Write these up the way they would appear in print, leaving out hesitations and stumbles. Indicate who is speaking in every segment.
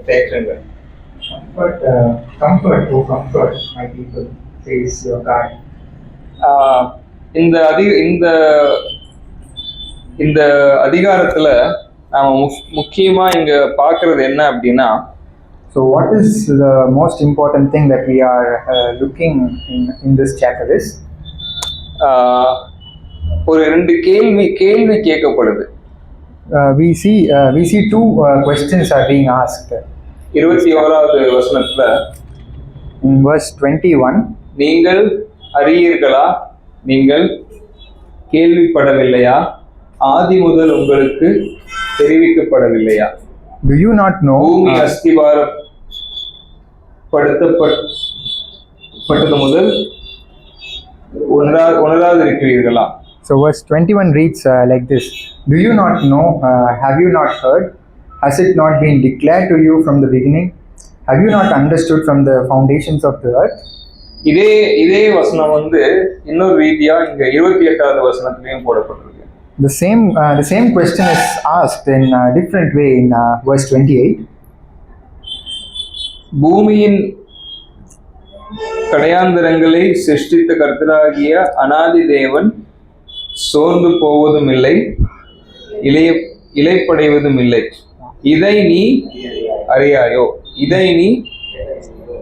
Speaker 1: தேற்றங்கள்.
Speaker 2: Comfort, oh comfort my people, says your God.
Speaker 1: இந்த இந்த அதிகாரத்துல நாம முக்கியமா இங்க பார்க்கறது என்ன அப்படின்னா,
Speaker 2: so what is the most important thing that we are looking in this chapter is
Speaker 1: ஒரு ரெண்டு கேள்வி கேட்கப்படுது.
Speaker 2: we see two questions are being asked.
Speaker 1: 21வது வசனத்துல
Speaker 2: in verse 21,
Speaker 1: நீங்கள் அறியீர்களா, நீங்கள் கேள்விப்படவில்லையா, ஆதி முதல் உங்களுக்கு தெரிவிக்கப்படவில்லையா?
Speaker 2: do you not know?
Speaker 1: பூமி அஸ்திபாரப்படுத்தப்பட்டது முதல் உணராது இருக்கிறீர்களா?
Speaker 2: So verse 21 reads like this: do you not know, have you not heard, has it not been declared to you from the beginning, have you not understood from the foundations of the earth?
Speaker 1: இதே வசனம் இன்னொரு ரீதியா இங்க 28வது வசனத்திலையும் போடப்பட்டிருக்கு.
Speaker 2: The same question is asked in a different way in verse 28.
Speaker 1: பூமியின் கடையாந்தரங்களை சிருஷ்டித்த கர்த்தராகிய அநாதி தேவன் சோர்ந்து போவதும் இல்லை, இளைப்படைவதும் இல்லை. இதை நீ அறியாயோ, இதை நீ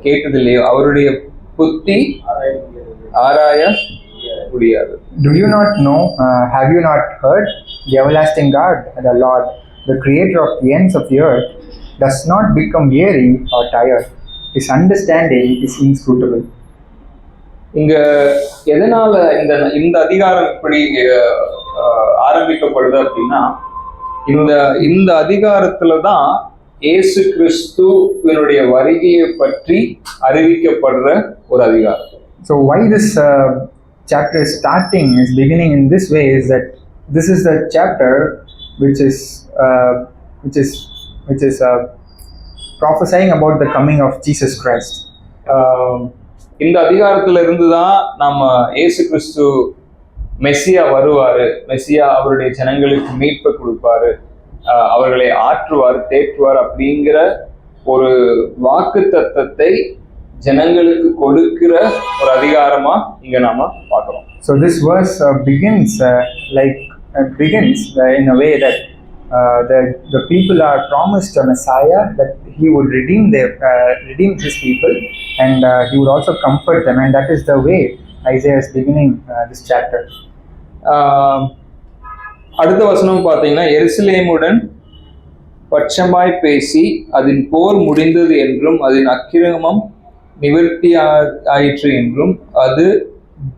Speaker 1: கேட்டதில்லையோ, அவருடைய புத்தி ஆராய முடியாது.
Speaker 2: Do you not know, have you not heard, the everlasting God, the Lord, the creator of the ends of the earth, does not become weary or tired, his understanding is inscrutable.
Speaker 1: இங்க எதனால இந்த அதிகாரம் இப்படி ஆரம்பிக்கப்படுது அப்படின்னா, இந்த அதிகாரத்துல தான் இயேசு கிறிஸ்துவினுடைய வருகையை பற்றி அறிவிக்கப்படுற ஒரு அதிகாரம்.
Speaker 2: So why this chapter is beginning in this way is that this is the chapter which is prophesying about the coming of Jesus Christ.
Speaker 1: இந்த அதிகாரத்துல இருந்து தான் நம்ம இயேசு கிறிஸ்து மெஸ்ஸியா வருவாரு, மெஸ்ஸியா அவருடைய ஜனங்களுக்கு மீட்பை கொடுப்பாரு, அவர்களை ஆற்றுவார், தேற்றுவார் அப்படிங்கிற ஒரு வாக்கு தத்தத்தை ஜனங்களுக்கு கொடுக்கிற ஒரு அதிகாரமா இங்க நாம பார்க்கிறோம்.
Speaker 2: So this verse begins in a way that the people are promised a Messiah, that he would redeem his people, and he would also comfort them, and that is the way Isaiah is beginning this chapter.
Speaker 1: அடுத்த வசனம் பார்த்தீங்கன்னா, எருசலேமுடன் பட்சமாய் பேசி அதன் போர் முடிந்தது என்றும் அதன் அக்கிரமம் நிவர்த்தி ஆயிற்று என்றும் அது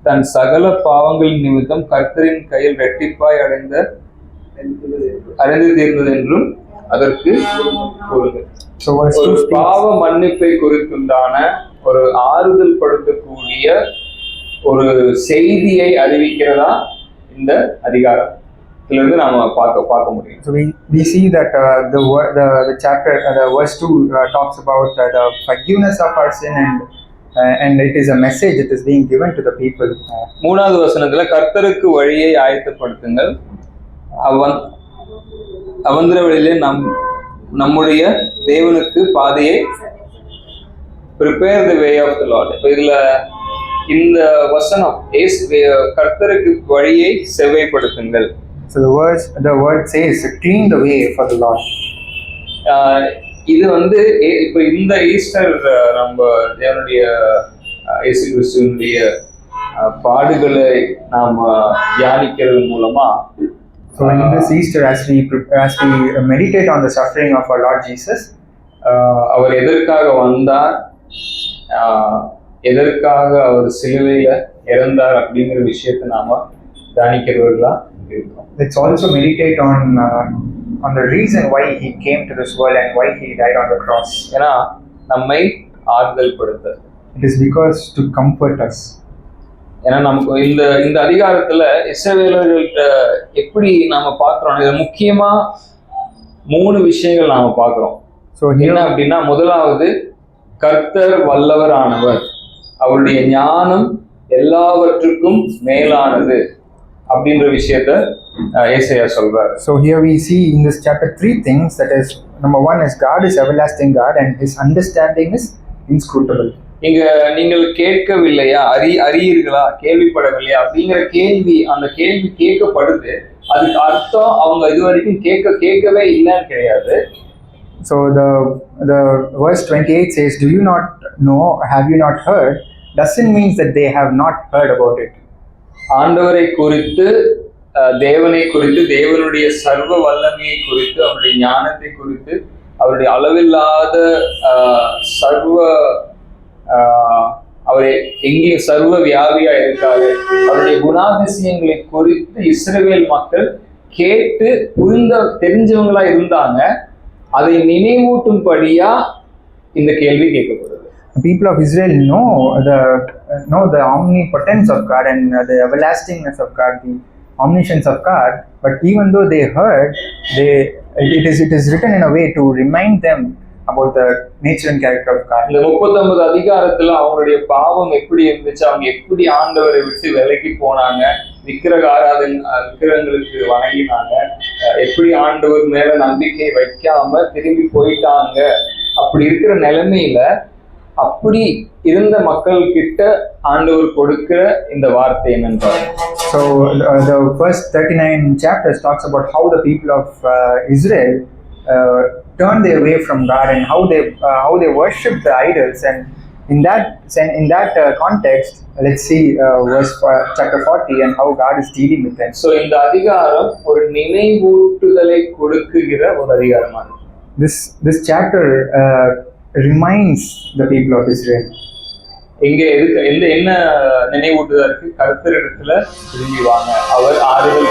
Speaker 1: தன் சகல பாவங்களின் நிமித்தம் கர்த்தரின் கையில் இரட்டிப்பாய் அடைந்து தீர்ந்தது என்றும் அதற்கு கூறுங்கள். ஒரு பாவ மன்னிப்பை குறித்துண்டான ஒரு ஆறுதல் படுத்தக்கூடிய ஒரு செய்தியை அறிவிக்கிறதா இந்த அதிகாரத்திலிருந்து நாம பார்க்க முடியும்.
Speaker 2: So we see that the chapter, the verse 2 talks about the forgiveness of our sin, and it is a message that is being given to the people.
Speaker 1: மூணாவது வசனத்துல கர்த்தருக்கு வழியை ஆயத்தப்படுத்துங்கள், அவந்திர வழியிலே நம்முடைய தேவனுக்கு பாதையை prepare the way of the Lord. இதுல இந்த வசனம் கர்த்தருக்கு வழியை செவ்வைப்படுத்துங்கள்.
Speaker 2: So the word says clean the way for the Lord.
Speaker 1: இது இப்ப இந்த ஈஸ்டர் நம்ம தேவனுடைய இயேசு கிறிஸ்துவினுடைய பாடுகளை நாம தியானிக்கிறது மூலமா,
Speaker 2: so in this Easter as we meditate on the suffering of our Lord Jesus,
Speaker 1: அவர் எதற்காக வந்தார், எதற்காக அவர் சிலுவையில இறந்தார் அப்படிங்கிற விஷயத்தை நாம தியானிக்கிறவர்களா இருக்கோம்.
Speaker 2: Let's also meditate on the reason why he came to this world and why he died on the cross.
Speaker 1: ஏன்னா நம்மை ஆறுதல் படுத்த.
Speaker 2: It is because to comfort us.
Speaker 1: ஏன்னா நமக்கு இந்த அதிகாரத்துல இஸ்ரவேலர்கள்ட்ட எப்படி நாம பார்க்கிறோம், இது முக்கியமா 3 விஷயங்கள் நாம பார்க்கிறோம்.
Speaker 2: So
Speaker 1: என்ன அப்படின்னா, முதலாவது கர்த்தர் வல்லவரானவர், அவருடைய ஞானம் எல்லாவற்றுக்கும் மேலானது அப்படின்ற விஷயத்த ஏசாயா சொல்றாரு.
Speaker 2: So here we see in this chapter three things, that is, number one is God is everlasting God and his understanding is inscrutable.
Speaker 1: இங்க நீங்கள் கேட்கவில்லையா, அறியீர்களா, கேள்விப்படவில்லையா அப்படிங்கிற கேள்வி, அந்த கேள்வி கேட்கப்படுது. அதுக்கு அர்த்தம் அவங்க இது வரைக்கும் கேட்கவே இல்லைன்னு கிடையாது.
Speaker 2: So the verse 28 says, do you not know, have you not heard, doesn't mean that they have not heard about it.
Speaker 1: ஆண்டவரை குறித்து, தேவனை குறித்து, தேவனுடைய சர்வ வல்லமையை குறித்து, அவருடைய ஞானத்தை குறித்து, அவருடைய அளவில்லாத சர்வ அவரை எங்கேயும் சர்வ வியாபியா இருக்காரு, அவருடைய குணாதிசயங்களை குறித்து இஸ்ரவேல் மக்கள் கேட்டு தெரிஞ்சவங்களா இருந்தாங்க. அதை நினைவூட்டும்படியா இந்த கேள்வி கேட்கப்படுது.
Speaker 2: People of Israel know the omnipotence of God and the everlastingness of God, the omniscience of God, but even though they heard, it is written in a way to remind them about the nature and character of God.
Speaker 1: இந்த 39 அதிகாரத்துல அவங்களுடைய பாவம் எப்படி இருந்துச்சு, அவங்க எப்படி ஆண்டவரை விட்டு விலகி போனாங்க, விக்கிரகங்களுக்கு வணங்கினாங்க, எப்படி ஆண்டவர் மேல நம்பிக்கை வைக்காம திரும்பி போயிட்டாங்க, அப்படி இருக்கிற நிலைமையில அப்படி இருந்த மக்கள் கிட்ட ஆண்டவர் கொடுக்கிற இந்த வார்த்தை என்னன்றார்.
Speaker 2: So the first 39 chapters talks about how the people of Israel turned their way from God and how they worship the idols, and in that context, let's see chapter 40 and how God is dealing with them.
Speaker 1: So இந்த அதிகாரம் ஒரு நினைவூட்டுதலை கொடுக்குகிற ஒரு அதிகாரமா இருக்கு.
Speaker 2: This chapter reminds the people of Israel.
Speaker 1: இங்க என்ன நினைவூட்டுதற்கு, கர்த்தரிடத்துல திரும்பி வாங்க, அவர் அவர்களை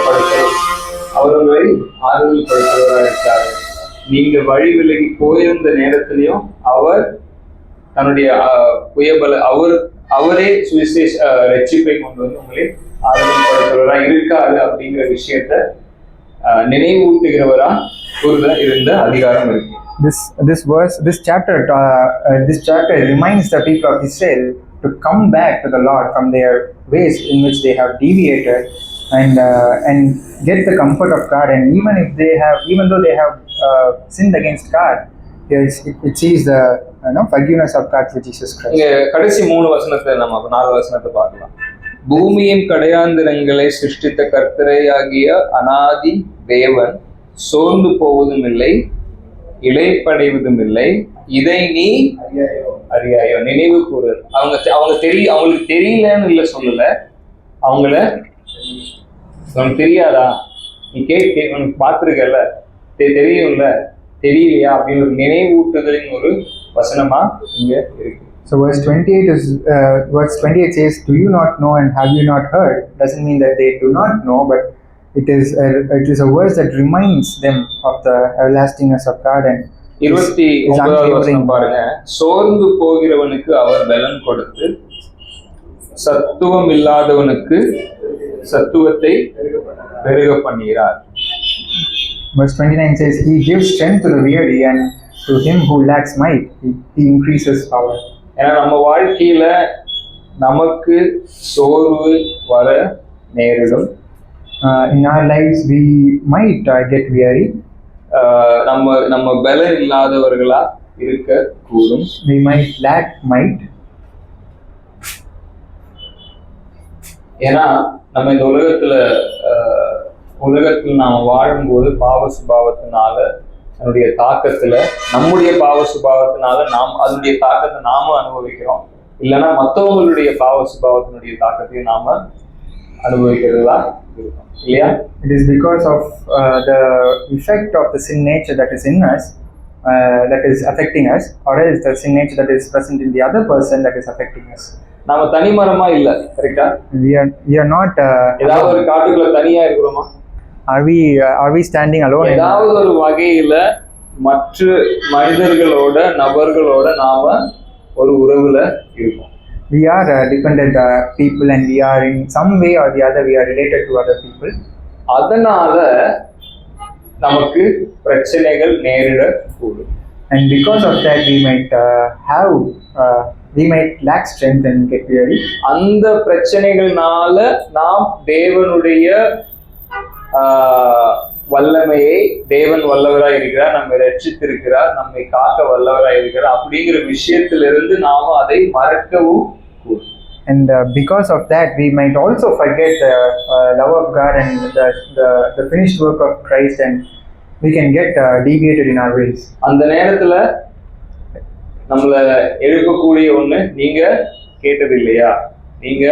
Speaker 1: ஆறுதல் படுத்துவதா இருக்காரு. நீங்க வழி விலகி போயிருந்த நேரத்திலையும் அவர் தன்னுடைய அவரே சுவிசேஷ ரட்சிப்பை கொண்டு வந்து உங்களை ஆறுதல் படுத்துவதா இருக்காரு அப்படிங்கிற விஷயத்த நினைவூட்டுகிறவரா இருந்த அதிகாரம் இருக்கு.
Speaker 2: This chapter reminds the people of Israel to come back to the Lord from their ways in which they have deviated, and get the comfort of God. And even though they have sinned against God, it sees the forgiveness of God through Jesus Christ.
Speaker 1: கடைசி 3 வசனத்தை நம்ம 4 வசனத்தை பார்க்கலாம். பூமியின் கடையாந்திரங்களை சிருஷ்டித்த கர்த்தரையாகிய அநாதி தேவன் சோர்ந்து போவதும் இல்லை, இளைப்படைவதும் இல்லை, இதை நீ அறியாயோ, நினைவு கூறுதல். அவங்களுக்கு தெரியலன்னு இல்லை சொல்லல, அவங்களுக்கு தெரியாதா, நீ உனக்கு பார்த்துருக்கல, தெரியும்ல, தெரியலையா அப்படின்னு ஒரு நினைவூட்டுதலின் ஒரு வசனமா இங்க இருக்கு.
Speaker 2: So verse 28 says, do you not know and have you not heard? Doesn't mean that they do not know, but it is a verse that reminds them of the everlastingness of God. And
Speaker 1: 29வது வசனம் பாருங்க. சோர்ந்து போகிறவனுக்கு அவர் பலன் கொடுத்து சத்துவம் இல்லாதவனுக்கு சத்துவத்தை பெருக பண்ணுகிறார்.
Speaker 2: Verse 29 says, he gives strength to the weary, and to him who lacks might he increases power.
Speaker 1: ஏன்னா நம்ம வாழ்க்கையில நமக்கு சோர்வு வர நேரிடும்.
Speaker 2: In our lives we might get weary.
Speaker 1: நம்ம பலன் இல்லாதவர்களா இருக்க கூடும்.
Speaker 2: We might lack might.
Speaker 1: ஏன்னா நம்ம இந்த உலகத்தில் நாம் வாழும்போது பாவ சுபாவத்தினால அதனுடைய தாக்கத்துல, நம்முடைய பாவ சுபாவத்தினால அதனுடைய தாக்கத்தை நாம அனுபவிக்கிறோம், இல்லைன்னா மற்றவங்களுடைய பாவ சுபாவத்தினுடைய தாக்கத்தையும் நாம அனுபவிக்கிறதா இருக்கும் இல்லையா?
Speaker 2: It is because of the effect of the sin nature that is in us that is affecting us, or else the sin nature that is present in the other person that is affecting us.
Speaker 1: நாம தனிமரமா இல்ல, கரெக்டா?
Speaker 2: We are not
Speaker 1: ஏதாவது ஒரு காட்டுக்குள்ள தனியா இருக்கிறோமா?
Speaker 2: Are we standing alone?
Speaker 1: ஏதாவது ஒரு வகையில மற்ற நபர்களோட நாம ஒரு உறவுல இருக்கோம்.
Speaker 2: We are dependent people, and we are in some way or the other we are related to other people.
Speaker 1: அதனால நமக்கு பிரச்சனைகள் நேரிடக்கூடும்.
Speaker 2: And because of that we might lack strength and get weary.
Speaker 1: அந்த பிரச்சனைகள்னால நாம் தேவனுடைய வல்லமையை, தேவன் வல்லவராய் இருக்கிறார், நம்மை ரட்சித்திருக்கிறார், நம்மை காக்க வல்லவராய் இருக்கிறார் அப்படிங்கிற விஷயத்திலிருந்து நாம அதை மறக்கவும் கூடும்.
Speaker 2: And because of that, we might also forget the love of God and the finished work of Christ, and we can get deviated in our ways.
Speaker 1: அந்த நேரத்துல நம்மள எழுப்பக்கூடிய ஒண்ணு, நீங்க கேட்டது இல்லையா, நீங்க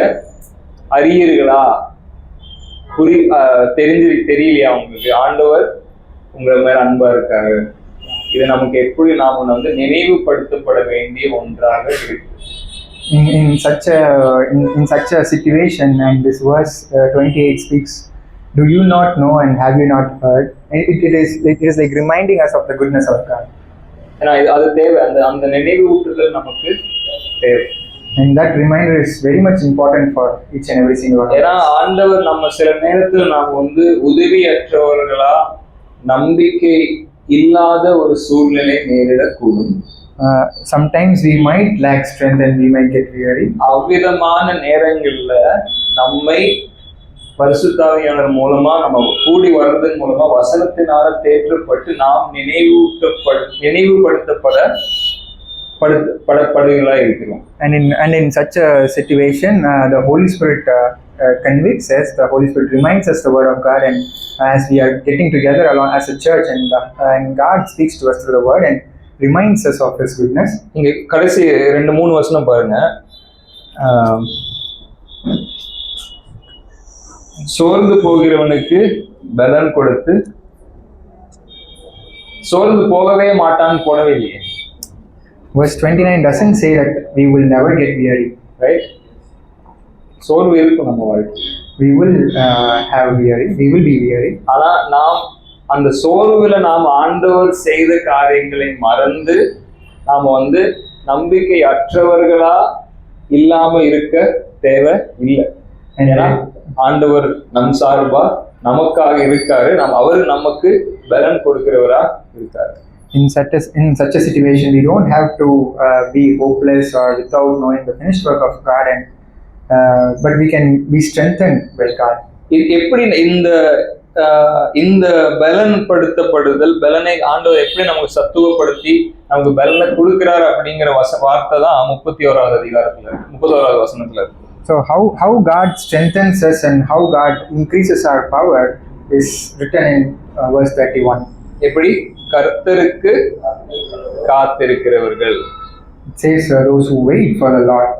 Speaker 1: அறியீர்களா, தெரியலையா உங்களுக்கு ஆண்டவர் உங்களை மேல அன்பா இருக்காரு. இது நமக்கு எப்படி நாம வந்து நினைவுபடுத்தப்பட வேண்டிய ஒன்றாக இருக்கு.
Speaker 2: In such a situation, and this verse 28 speaks, do you not know and have you not heard? It is like reminding us of the goodness of God.
Speaker 1: ஏன்னா அது தேவை, அந்த நினைவூட்டுதல் நமக்கு தேவை.
Speaker 2: And that reminder is very much important for each and every single one of us.
Speaker 1: ஏன்னா ஆண்டவர் நம்ம சில நேரத்துல நாம வந்து உதவியற்றவர்களா, நம்பிக்கை இல்லாத ஒரு சூழ்நிலை நேரிடக்கூடும்.
Speaker 2: Sometimes we might lack strength and we might get weary.
Speaker 1: அவ்விதமான நேரங்கள்ல நம்மை பரிசுத்தாவியானவர் மூலமா, நம்ம கூடி வர்றதன் மூலமா வசனத்தினால தேற்றப்பட்டு நாம் நினைவுபடுத்தப்படுகளா இருக்கிறோம்.
Speaker 2: And in such a situation, the Holy Spirit convicts us. The Holy Spirit reminds us the word of God, and as we are getting together along as a church, and God speaks to us through the word and reminds us of His goodness.
Speaker 1: இங்க கடைசி 2-3 வசனம் பாருங்க. சோர்ந்து போகிறவனுக்கு பலன் கொடுத்து, சோர்ந்து போகவே மாட்டான்னு போடவே இல்லையே.
Speaker 2: Verse 29 doesn't say that we will never get weary,
Speaker 1: right? சோர்வு இருக்கும் நம்ம வாழ்க்கை.
Speaker 2: We will have weary, we will be weary.
Speaker 1: ஆனா நாம் அந்த சோர்வுல நாம் ஆண்டவர் செய்த காரியங்களை மறந்து நாம வந்து நம்பிக்கை அற்றவர்களா இல்லாம இருக்க தேவை இல்லை. ஏன்னா ஆண்டவர் நம் சார்பா நமக்காக இருக்காரு, அவர் நமக்கு பலன் கொடுக்கிறவரா இருக்காரு.
Speaker 2: In such a situation, we don't have to be hopeless or without knowing the finished work of God, and but we can be strengthened by God.
Speaker 1: எப்படி இந்த பலன் படுத்தப்படுதல், பலனை ஆண்டவர் எப்படி நமக்கு சத்துவப்படுத்தி நமக்கு பலனை கொடுக்கிறார் அப்படிங்கிற வார்த்தை தான் 31வது அதிகாரத்துல 31வது வசனத்துல இருக்கு.
Speaker 2: So how God strengthens us and how God increases our power is written in verse 31.
Speaker 1: எப்படி? கர்த்தருக்கு காத்திருக்கிறவர்கள்.
Speaker 2: It says those who wait for the Lord.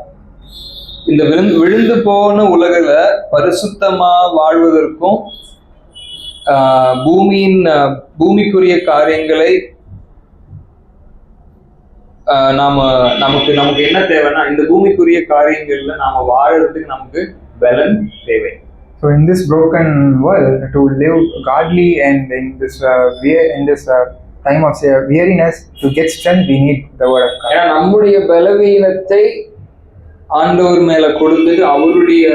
Speaker 1: இந்த விழுந்து போன உலகில பரிசுத்தமா வாழ்வதற்கும் பூமிக்குரிய காரியங்களை நமக்கு என்ன தேவைன்னா, இந்த பூமிக்குரிய காரியங்கள்ல நாம வாழறதுக்கு நமக்கு பலன் தேவை.
Speaker 2: So in this broken world, to live godly and in this time of weariness, to get strength, we need the word of God.
Speaker 1: ஏன்னா நம்முடைய பலவீனத்தை ஆண்டவர் மேல கொடுத்துட்டு அவருடைய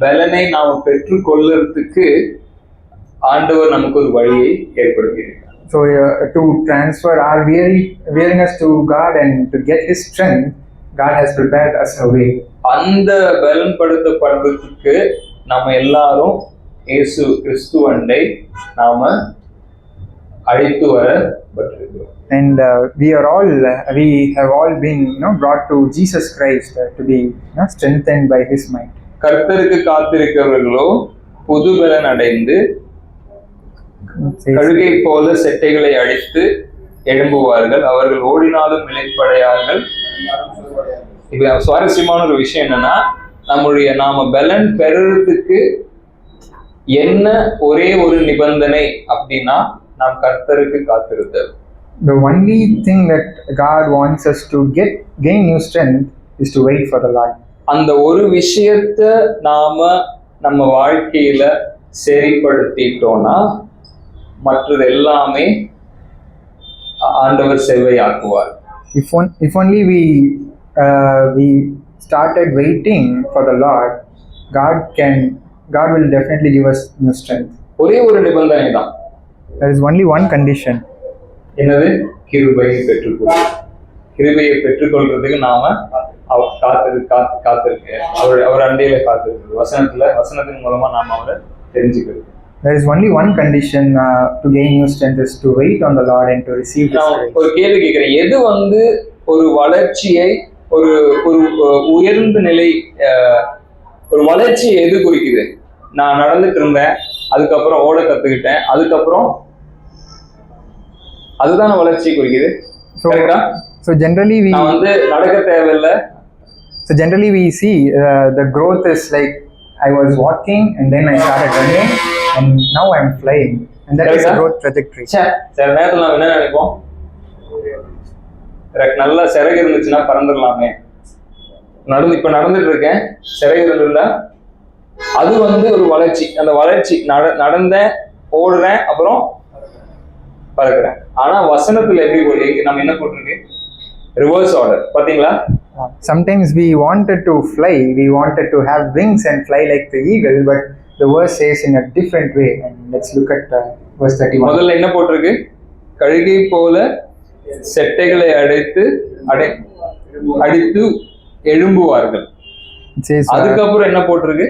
Speaker 1: பலனை நாம பெற்றுக்கொள்றதுக்கு ஆண்டவர் நமக்கு ஒரு வழியை ஏற்படுத்தியிருக்கிறார்.
Speaker 2: So to transfer our weariness to God and to get His strength, God has prepared us a way.
Speaker 1: அந்த பலன் படுத்தப்படுறதுக்கு நம்ம எல்லாரும் இயேசு கிறிஸ்துவண்டை நாம அழைத்து வரப்பட்டிருக்கிறோம்.
Speaker 2: And we have all been brought to Jesus Christ to be strengthened by His might.
Speaker 1: கர்த்தருக்கு காத்திருக்கிறவர்களோ புது பலன் அடைந்து கழுகை போல செட்டைகளை அடித்து எழும்புவார்கள், அவர்கள் ஓடினாலும் இளைப்படையார்கள். இப்ப சுவாரஸ்யமான ஒரு விஷயம் என்னன்னா, நாம பலன் பெறறதுக்கு என்ன ஒரே ஒரு நிபந்தனை அப்படின்னா, நாம் கர்த்தருக்கு காத்திருத்தல்.
Speaker 2: The only thing that God wants us to gain new strength is to wait for the Lord.
Speaker 1: அந்த ஒரு விஷயத்தை நம்ம வாழ்க்கையில சரிப்படுத்திட்டோம்னா மற்றது எல்லாமே ஆண்டவர் செவ்வையாக்குவார்.
Speaker 2: If only we started waiting for the Lord, God will definitely give us new strength.
Speaker 1: ஒரே ஒரு நிபந்தனை தான்.
Speaker 2: There is only one condition.
Speaker 1: என்னது? கிருபையை பெற்றுக்கொள்ளும். கிருபையை பெற்றுக்கொள்றதுக்கு நாம காத்திருக்க அவர் அண்டையில காத்திருக்கிறது, வசனத்தின் மூலமா நாம அவரை தெரிஞ்சுக்கிறது.
Speaker 2: There is only one condition to gain new strength is to wait on the Lord and to receive His
Speaker 1: நான்
Speaker 2: grace.
Speaker 1: ஒரு கேள்வி கேட்கிறேன், எது வந்து ஒரு வளர்ச்சியை ஒரு ஒரு உயர்ந்த நிலை ஒரு வளர்ச்சியை எது குறிக்குது? நான் நடந்துட்டு இருந்தேன், அதுக்கப்புறம் ஓட கத்துக்கிட்டேன், அதுக்கப்புறம் அதுதான வளர்ச்சி குறிக்குது.
Speaker 2: So generally we
Speaker 1: நான் வந்து நடக்க தேவையில்லை.
Speaker 2: So generally we see the growth is like I was walking and then I started running and now I'm flying, and that is a growth trajectory.
Speaker 1: சில நேரத்தில் நாம் என்ன நினைப்போம், நல்ல சிறகு இருந்துச்சுன்னா பறந்துடலாமே, இப்ப நடந்துட்டு இருக்கேன், சிறகு இருந்திருந்தா அது வந்து ஒரு வளர்ச்சி. அந்த வளர்ச்சி நடந்தேன், ஓடுறேன், அப்புறம் பறக்கிறேன். ஆனா வசனத்துல எப்படி நம்ம என்ன போட்டிருக்கு? Reverse order. பாத்தீங்களா?
Speaker 2: Sometimes we wanted to fly, we wanted to have wings and fly like the eagle, but the verse says in a different way. And let's look at verse 31.
Speaker 1: முதல்ல என்ன போட்டிருக்கு? கழுகை போல செட்டைகளை அடித்து எழும்புவார்கள். அதுக்கப்புறம் என்ன போட்டிருக்கு?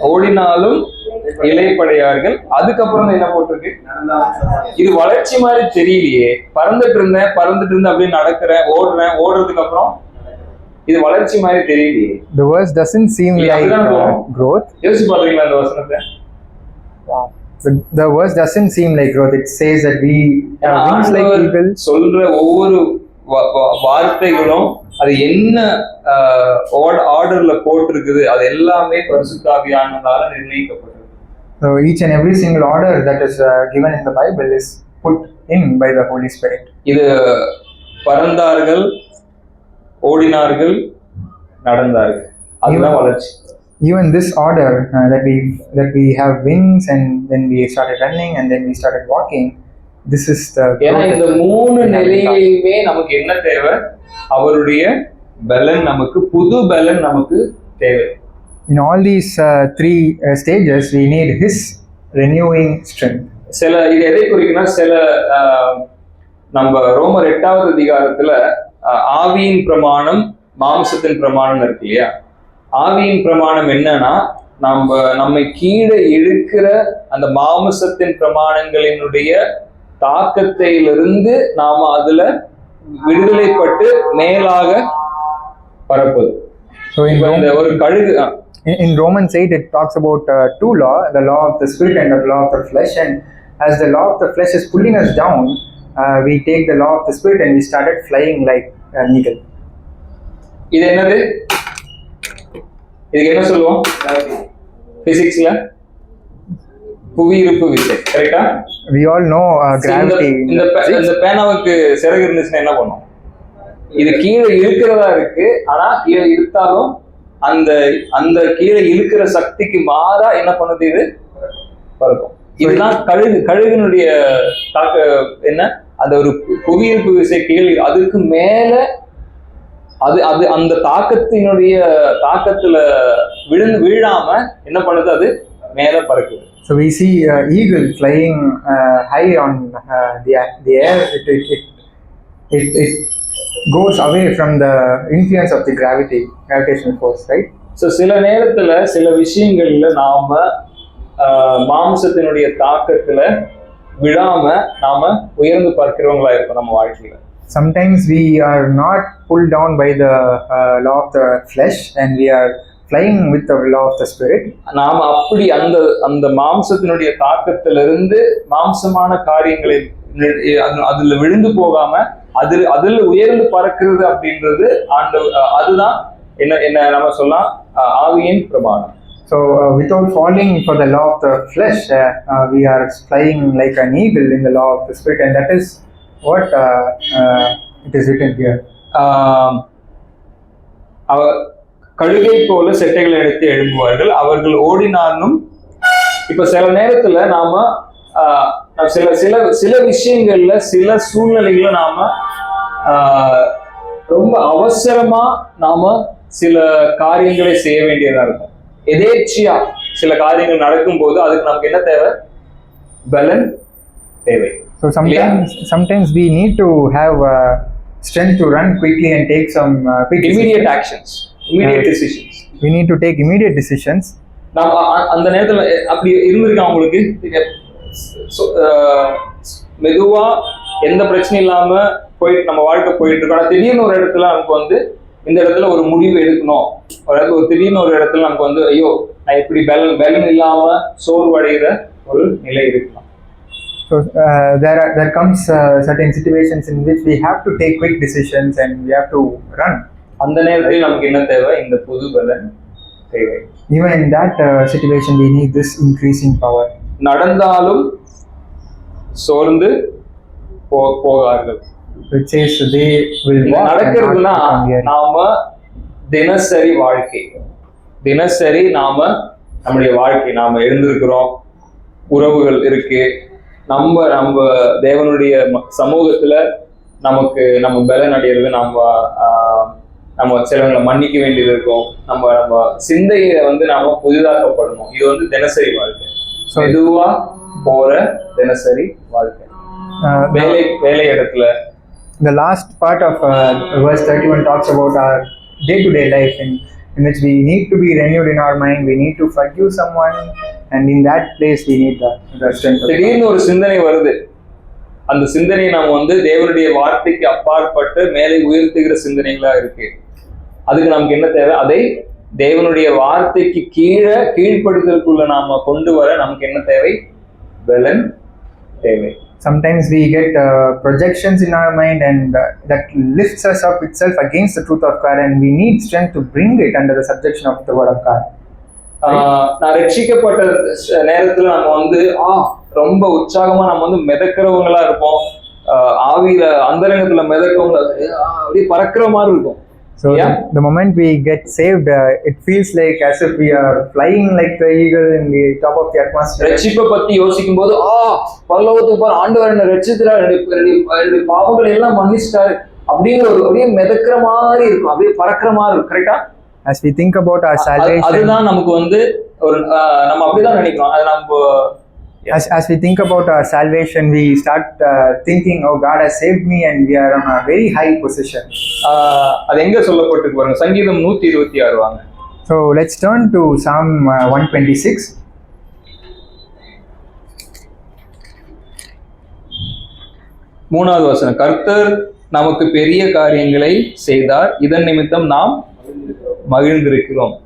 Speaker 1: ஓடினாலும் இலைப்படையார்கள். அதுக்கப்புறம் என்ன போட்டிருக்கு? இது வளர்ச்சி மாதிரி தெரியலையே. பறந்துட்டு இருந்தேன் அப்படியே நடக்கிறேன், ஓடுறதுக்கு அப்புறம் இது வளர்ச்சி மாதிரி தெரியலையே.
Speaker 2: The verse doesn't seem like growth.
Speaker 1: யோசிச்சு பாத்தீங்களா அந்த வசனத்தை?
Speaker 2: The verse doesn't seem like growth. It says that we have wings like eagles.
Speaker 1: சொல்ற ஒவ்வொரு வார்த்தைகளும் அது என்ன ஆர்டர்ல போட்டிருக்குது, அது எல்லாமே பரிசுத்த ஆவியானவரால நிர்ணயிக்கப்பட்டது.
Speaker 2: So each and every single order that is given in the Bible is put in by the Holy Spirit. இது
Speaker 1: பறந்தார்கள், ஓடினார்கள், நடந்தார்கள், அதுதான் வளர்ச்சி.
Speaker 2: Even this order that we have wings and then we started running and then we started walking, this is the
Speaker 1: ஏன்னா இந்த மூணு நிலையிலுமே நமக்கு என்ன தேவை? அவருடைய பலன், நமக்கு புது பலன் நமக்கு தேவை.
Speaker 2: In all these three stages we need His renewing strength.
Speaker 1: சில இது எதை குறிக்குன்னா, சில நம்ம ரோமர் 8வது அதிகாரத்துல ஆவியின் பிரமாணம், மாம்சத்தின் பிரமாணம் இருக்கு இல்லையா? ஆவியின் பிரமாணம் என்னன்னா, நம்மை கீழே இழுக்கிற அந்த மாம்சத்தின் பிரமாணங்களினுடைய தாக்கத்திலிருந்து நாம அதுல விடுதலைப்பட்டு மேலாக பரப்புது. ஒரு கழுகு
Speaker 2: in Romans 8 it talks about two law, the law of the spirit and the law of the flesh, and as the law of the flesh is pulling us down, we take the law of the spirit and we started flying like an eagle.
Speaker 1: இது என்னது? இதுக்கு என்ன சொல்லுவோம் பிசிக்ஸ்ல? புவியீர்ப்பு விசை. கரெக்டா?
Speaker 2: We all know gravity.
Speaker 1: இந்த பேனாவுக்கு சிறகு இருந்துச்சுன்னா என்ன பண்ணும்? இது கீழே இழுக்கிறதா இருக்கு, ஆனா கீழே இழுத்தாலும் அந்த கீழே இழுக்கிற சக்திக்கு மாறா என்ன பண்ணுது? இது பறக்கும். இதுதான் கழுகுனுடைய தாக்க என்ன? அந்த ஒரு புவியீர்ப்பு விசை கீழே, அதுக்கு மேல அது அந்த தாக்கத்துல வீழாம என்ன பண்ணுது? அது மேல பறக்குது.
Speaker 2: So we see eagle flying high on the air. It goes away from the influence of the gravitational force, right?
Speaker 1: So சில நேரத்துல சில விஷயங்கள்ல நாம மாம்சத்தினுடைய தாக்கத்துல விழாம நாம உயர்ந்து பார்க்கிறவங்களா இருக்கும் நம்ம வாழ்க்கையில.
Speaker 2: Sometimes we are not pulled down by the law of the flesh and we are flying with the law of the spirit.
Speaker 1: நாம அப்படி அந்த மாம்சத்தினுடைய தாக்கத்திலிருந்து மாம்சமான காரியங்களை அதுல விழுந்து போகாம அதுல உயர்ந்து பறக்கிறது அப்படின்றது அதுதான் என்ன நம்ம சொல்லலாம் ஆவியின் பிரமாணம்.
Speaker 2: So without falling for the law of the flesh, we are flying like an eagle in the law of the spirit, and that is what it is written here.
Speaker 1: கழுகை போல செட்டைகளை எடுத்து எழும்புவார்கள், அவர்கள் ஓடினாலும். இப்ப சில நேரத்துல நாம சில விஷயங்கள்ல சில சூழ்நிலைகளை நாம ரொம்ப அவசரமா நாம சில காரியங்களை செய்ய வேண்டியதா இருக்கும். எதேச்சியா சில காரியங்கள் நடக்கும் போது அதுக்கு நமக்கு என்ன தேவை? பலன் தேவை.
Speaker 2: So sometimes we need to have strength to run quickly and take some quick
Speaker 1: immediate actions, immediate decisions.
Speaker 2: We need to take immediate decisions.
Speaker 1: நான் அந்த நேரத்துல அப்படி இருந்திருக்கேன் உங்களுக்கு மெதுவா எந்த பிரச்சனையும் இல்லாம போயிட்டு நம்ம வாழ்க்கை போயிட்டு இருக்கோம். ஆனா திடீர்னு ஒரு இடத்துல நமக்கு வந்து இந்த இடத்துல ஒரு முடிவு எடுக்கணும், ஒரு திடீர்னு ஒரு இடத்துல நமக்கு வந்து ஐயோ நான் இப்படி பலன் இல்லாம சோர்வடைகிற ஒரு நிலை இருக்கலாம்.
Speaker 2: So there comes certain situations in which we have to take quick decisions and we have to run.
Speaker 1: அந்த நேரத்தில் நமக்கு என்ன தேவை? இந்த புது பலன் தேவை.
Speaker 2: Even in that situation we need this increasing power.
Speaker 1: நடந்தாலும் சோர்ந்து போகார்கள்.
Speaker 2: It says they will walk.
Speaker 1: நடக்கிறதுனா நாம தினசரி நாம நம்முடைய வாழ்க்கை நாம எழுந்திருக்கிறோம், உறவுகள் இருக்கு, நம்ம தேவனுடைய சமூகத்துல நம்ம பலன் அடையிறது, நம்ம சிலவங்களை மன்னிக்க வேண்டியது இருக்கும், நம்ம சிந்தையை வந்து நாம புதிதாக்கப்படணும். இது வந்து தினசரி வாழ்க்கை, மெதுவா போற தினசரி வாழ்க்கை. வேலை இடத்துல
Speaker 2: the last part of verse 31 talks about our day-to-day life in which we need to be renewed in our mind, we need to forgive someone, and in that place we need the strength of God.
Speaker 1: திடீர்னு ஒரு சிந்தனை வருது, அந்த சிந்தனை நாம வந்து தேவனுடைய வார்த்தைக்கு அப்பாற்பட்டு மேலே உயர்த்துகிற சிந்தனைகளா இருக்கு. அதுக்கு நமக்கு என்ன தேவை? அதை தேவனுடைய வார்த்தைக்கு கீழ்ப்படுத்தலுக்குள்ள நாம கொண்டு வர நமக்கு என்ன தேவை? பலன் தேவை.
Speaker 2: Sometimes we get projections in our mind and that lifts us up itself against the truth of God, and we need strength to bring it under the subjection of the word of God.
Speaker 1: நான் ரட்சிக்கப்பட்ட நேரத்துல நம்ம வந்து ரொம்ப உற்சாகமா நம்ம வந்து மிதக்கிறவங்களா இருப்போம், ஆவியில அந்தரங்கத்துல மிதக்கிறவங்களா அப்படியே பறக்கிற மாதிரி இருக்கும்.
Speaker 2: So the moment we get saved, it feels like as if we are flying like the eagle in the top of the atmosphere.
Speaker 1: ரட்சிப்பை பத்தி யோசிக்கும் போது பரலோகத்துக்கு போற ஆண்டவர் என்ன ரட்சித்தார், என்னுடைய பாவங்களை எல்லாம் மன்னிச்சிட்டாரு அப்படிங்கிற அப்படியே மிதக்கிற மாதிரி இருக்கும், அப்படியே பறக்கிற மாதிரி இருக்கும். கரெக்டா?
Speaker 2: As we think about our salvation,
Speaker 1: அதுதான் நமக்கு வந்து ஒரு நம்ம அப்படிதான் நினைக்கிறோம். அது நம்ம
Speaker 2: as we think about our salvation, we start thinking, oh, God has saved me and we are on a very high position.
Speaker 1: அது எங்க சொல்லப்பட்டிருக்கு பாருங்க, சங்கீதம் 126 வாங்க.
Speaker 2: So let's turn to Psalm 126.
Speaker 1: மூணாவது வசனம், கர்த்தர் நமக்கு பெரிய காரியங்களை செய்தார், இதன் நிமித்தம் நாம் மகிழ்ந்திருக்கிறோம்.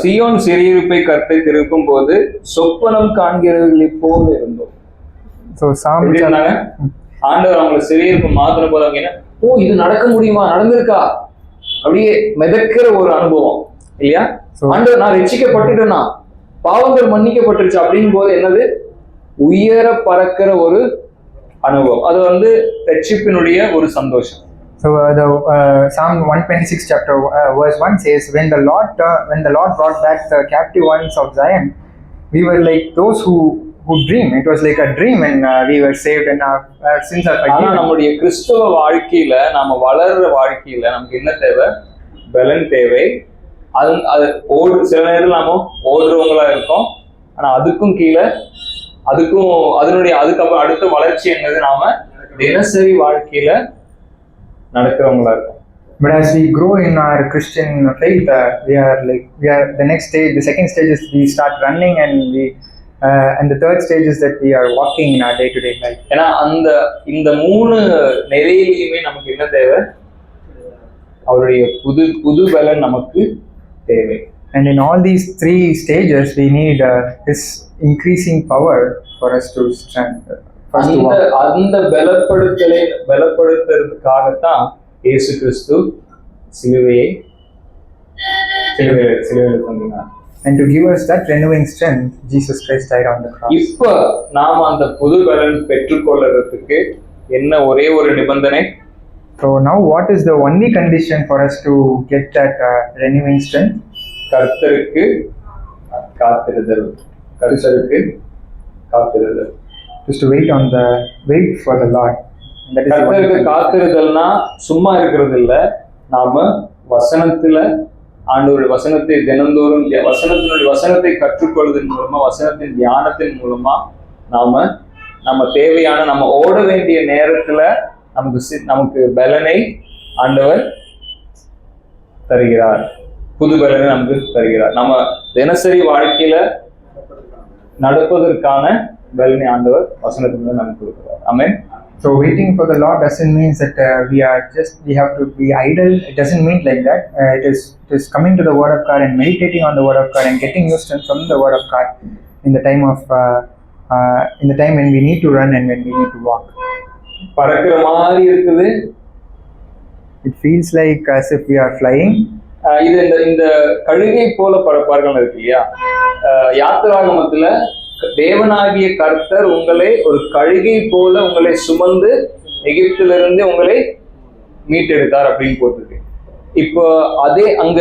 Speaker 1: சியோன் சிறையிருப்பை கர்த்தர் திருப்பும் போது சொப்பனம் காண்கிறவர்களை போல இருந்தோம். ஆண்டவர் அவங்களை சிறையிருப்பு மாத்திர போது அவங்க என்ன இது நடக்க முடியுமா, நடந்திருக்கா, அப்படியே மிதக்கிற ஒரு அனுபவம் இல்லையா? ஆண்டவர் நான் ரட்சிக்கப்பட்டுட்டேன்னா, பாவங்கள் மன்னிக்கப்பட்டுருச்சு அப்படிங்கும் போது என்னது? உயர பறக்கிற ஒரு அனுபவம். அது வந்து ரட்சிப்பினுடைய ஒரு சந்தோஷம்.
Speaker 2: So the Psalm 126 chapter verse 1 says, when the Lord brought back the captive ones of Zion, we were like those who dream. It was like a dream and we were saved and our sins are forgiven.
Speaker 1: நம்முடைய கிறிஸ்தவ வாழ்க்கையில நாம வளர்ற வாழ்க்கையில நமக்கு என்ன தேவை? பலன் தேவை. அது சில நேரத்தில் நாம ஓடுறவங்களா இருக்கோம், ஆனா அதுக்கும் கீழே அதுக்கப்புறம் அடுத்த வளர்ச்சி என்னது? நாம தினசரி வாழ்க்கையில நடக்கிறவங்களா இருக்கும்.
Speaker 2: But as we grow in our Christian faith, we are the next stage. The second stage is we start running, and the third stage is that we are walking in our day-to-day life.
Speaker 1: ஏன்னா இந்த மூணு நிலையிலுமே நமக்கு என்ன தேவை? அவருடைய புது பலன் நமக்கு தேவை.
Speaker 2: And in all these three stages, we need this increasing power for us to stand.
Speaker 1: அந்த பலப்படுத்துறதுக்காகத்தான் இயேசு கிறிஸ்து சிலுவையை தந்தார்.
Speaker 2: And to give us that renewing strength, Jesus Christ died on the cross.
Speaker 1: இப்ப நாம அந்த புது பலன் பெற்றுக்கொள்றதுக்கு என்ன ஒரே ஒரு நிபந்தனை?
Speaker 2: So now what is the only condition for us to get that renewing strength?
Speaker 1: கர்த்தருக்கு காத்திருதல்.
Speaker 2: Just to wait for the Lord.
Speaker 1: கர்த்தருக்கு காத்திருதல்னா சும்மா இருக்கிறது இல்ல, நாம வசனத்துல ஆண்டவருடைய வசனத்தை தினந்தோறும் வசனத்தை கற்றுக்கொள்வதன் மூலமா, வசனத்தின் தியானத்தின் மூலமா நம்ம தேவையான, நம்ம ஓட வேண்டிய நேரத்துல நமக்கு பலனை ஆண்டவர் தருகிறார். புது பலனை நமக்கு தருகிறார். நம்ம தினசரி வாழ்க்கையில நடப்பதற்கான பலனை ஆண்டவர் வசனத்திலிருந்து நமக்கு கொடுக்கிறார். ஆமென்.
Speaker 2: So waiting for the Lord doesn't mean that we have to be idle. It doesn't mean like that. It is coming to the Word of God and meditating on the Word of God and getting used to from the Word of God in the time when we need to run and when we need to walk.
Speaker 1: பறக்கிற மாதிரி இருக்குது.
Speaker 2: It feels like as if we are flying.
Speaker 1: இது இந்த கழுகை போல பறப்பார்கள் இருக்கு இல்லையா? யாத்திராகமத்துல தேவனாகிய கர்த்தர் உங்களை ஒரு கழுகை போல உங்களை சுமந்து எகிப்திலிருந்து உங்களை மீட்டெடுத்தார் அப்படின்னு போட்டிருக்கு. இப்போ அதே அங்க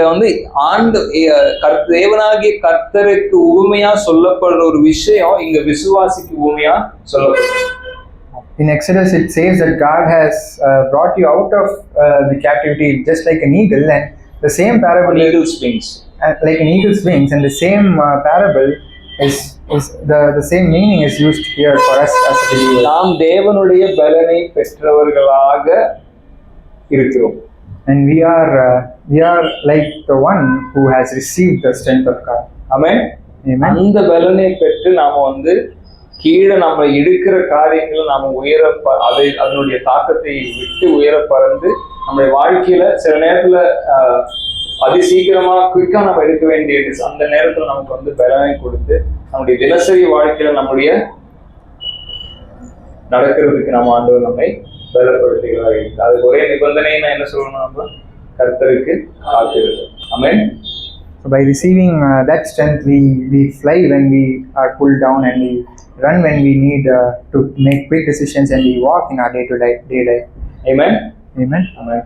Speaker 1: தேவனாகிய கர்த்தருக்கு உவமையா சொல்லப்படுற ஒரு விஷயம் இங்க விசுவாசிக்கு உவமையா சொல்லப்படுது.
Speaker 2: In Exodus it says that God has brought you out of the captivity just like an eagle, and the same parable,
Speaker 1: eagle's wings,
Speaker 2: like an eagle's wings, and the same parable is the same meaning is used here for us as a believer.
Speaker 1: நாம் தேவனுடைய பலனை பெற்றவர்களாக இருக்கிறோம்.
Speaker 2: And we are like the one who has received the strength of God.
Speaker 1: Amen.
Speaker 2: Amen.
Speaker 1: அந்த பலனை பெற்று நாம கீழே நம்ம எடுக்கிற காரியங்கள் நாம அதனுடைய தாக்கத்தை விட்டு உயர பறந்து நம்முடைய வாழ்க்கையில சில நேரத்துல அதிசீக்கிரமா குயிக்கா நம்ம எடுக்க வேண்டியது, அந்த நேரத்துல நமக்கு பலனை கொடுத்து நம்முடைய தினசரி வாழ்க்கையில நம்முடைய நடக்கிறதுக்கு நம்ம ஆண்டவர் நம்மை பலப்படுத்துகிறார். அதுக்கு ஒரே நிபந்தனை நான் என்ன சொல்லணும், நம்ம கர்த்தருக்கு காத்திருக்கிறோம். ஆமென்.
Speaker 2: So by receiving that strength, we fly when we are pulled down, and we run when we need to make quick decisions, and we walk in our day-to-day life.
Speaker 1: Amen.
Speaker 2: Amen.
Speaker 1: Amen.